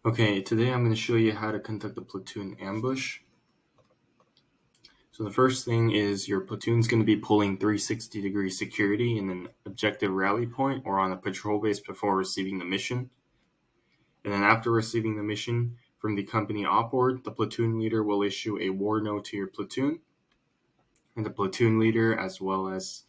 Okay, today I'm going to show you how to conduct a platoon ambush. So the first thing is your platoon's going to be pulling 360-degree security in an objective rally point or on a patrol base before receiving the mission. And then after receiving the mission from the company op board, the platoon leader will issue a war note to your platoon. And the platoon leader, as well as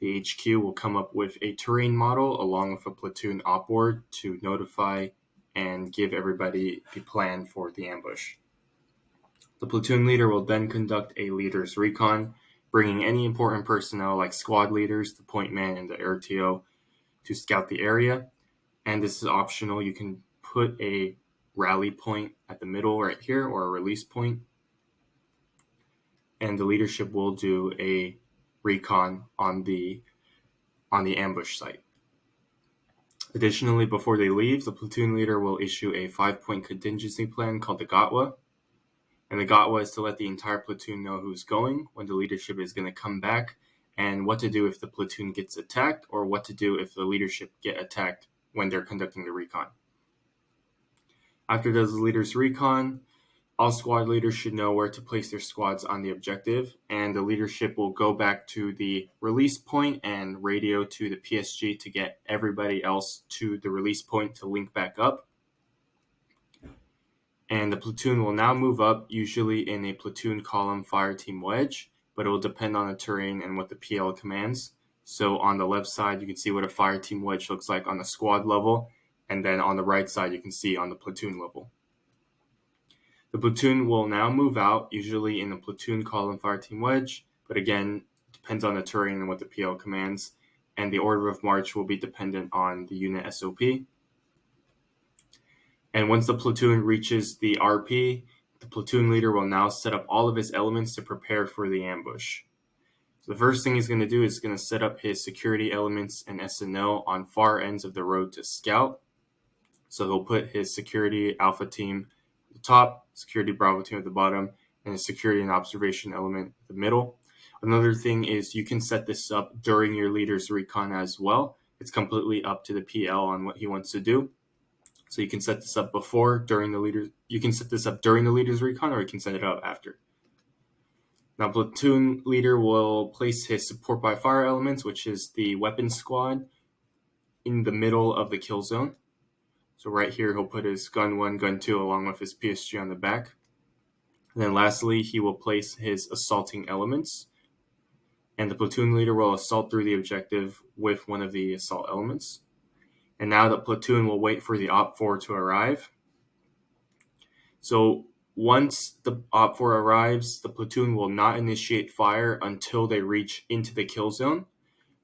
the HQ, will come up with a terrain model along with a platoon op board to notify and give everybody the plan for the ambush. The platoon leader will then conduct a leader's recon, bringing any important personnel like squad leaders, the point man, and the RTO to scout the area. And this is optional. You can put a rally point at the middle right here or a release point. And the leadership will do a recon on the ambush site. Additionally, before they leave, the platoon leader will issue a 5-point contingency plan called the GOTWA. And the GOTWA is to let the entire platoon know who's going, when the leadership is going to come back, and what to do if the platoon gets attacked, or what to do if the leadership get attacked when they're conducting the recon. After the leader's recon, all squad leaders should know where to place their squads on the objective, and the leadership will go back to the release point and radio to the PSG to get everybody else to the release point to link back up. And the platoon will now move up, usually in a platoon column fire team wedge, but it will depend on the terrain and what the PL commands. So on the left side, you can see what a fire team wedge looks like on the squad level, and then on the right side, you can see on the platoon level. The platoon will now move out, usually in a platoon column fire team wedge, but again, depends on the terrain and what the PL commands, and the order of march will be dependent on the unit SOP. And once the platoon reaches the RP, the platoon leader will now set up all of his elements to prepare for the ambush. So the first thing he's going to do is going to set up his security elements and SNO on far ends of the road to scout. So he'll put his security alpha team at the top, security bravo team at the bottom, and his security and observation element at the middle. Another thing is you can set this up during your leader's recon as well. It's completely up to the PL on what he wants to do. So you can set this up during the leader's recon, or you can set it up after. Now, platoon leader will place his support by fire elements, which is the weapon squad, in the middle of the kill zone. So right here, he'll put his gun 1, gun 2, along with his PSG on the back. And then lastly, he will place his assaulting elements. And the platoon leader will assault through the objective with one of the assault elements. And now the platoon will wait for the Op 4 to arrive. So once the Op 4 arrives, the platoon will not initiate fire until they reach into the kill zone.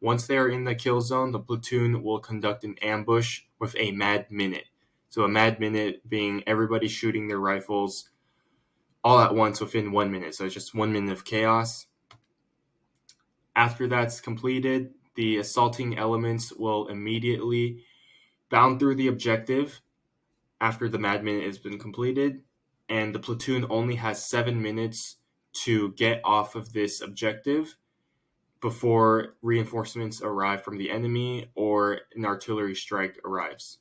Once they are in the kill zone, the platoon will conduct an ambush with a mad minute. So a mad minute being everybody shooting their rifles all at once within 1 minute. So it's just 1 minute of chaos. After that's completed, the assaulting elements will immediately bound through the objective after the mad minute has been completed, and the platoon only has 7 minutes to get off of this objective before reinforcements arrive from the enemy or an artillery strike arrives.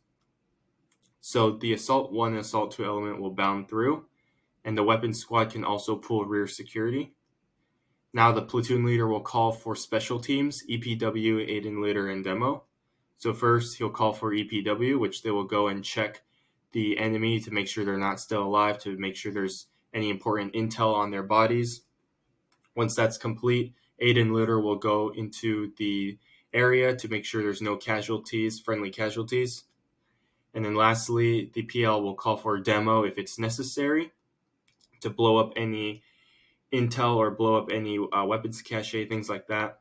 So the Assault 1 and Assault 2 element will bound through, and the weapon squad can also pull rear security. Now the platoon leader will call for special teams, EPW, Aiden Leader, and Demo. So first, he'll call for EPW, which they will go and check the enemy to make sure they're not still alive, to make sure there's any important intel on their bodies. Once that's complete, Aiden Leader will go into the area to make sure there's no casualties, friendly casualties. And then lastly, the PL will call for a demo if it's necessary to blow up any intel or blow up any weapons cache, things like that.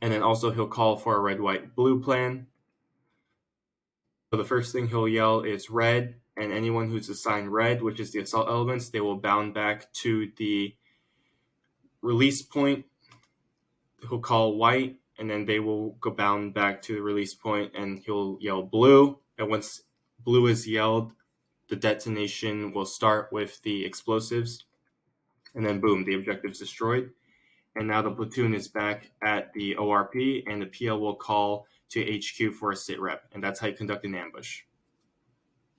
And then also he'll call for a red, white, blue plan. So the first thing he'll yell is red, and anyone who's assigned red, which is the assault elements, they will bound back to the release point. He'll call white, and then they will go bound back to the release point, and he'll yell blue. And once blue is yelled, the detonation will start with the explosives, and then boom, the objective's destroyed. And now the platoon is back at the ORP, and the PL will call to HQ for a sit rep, and that's how you conduct an ambush.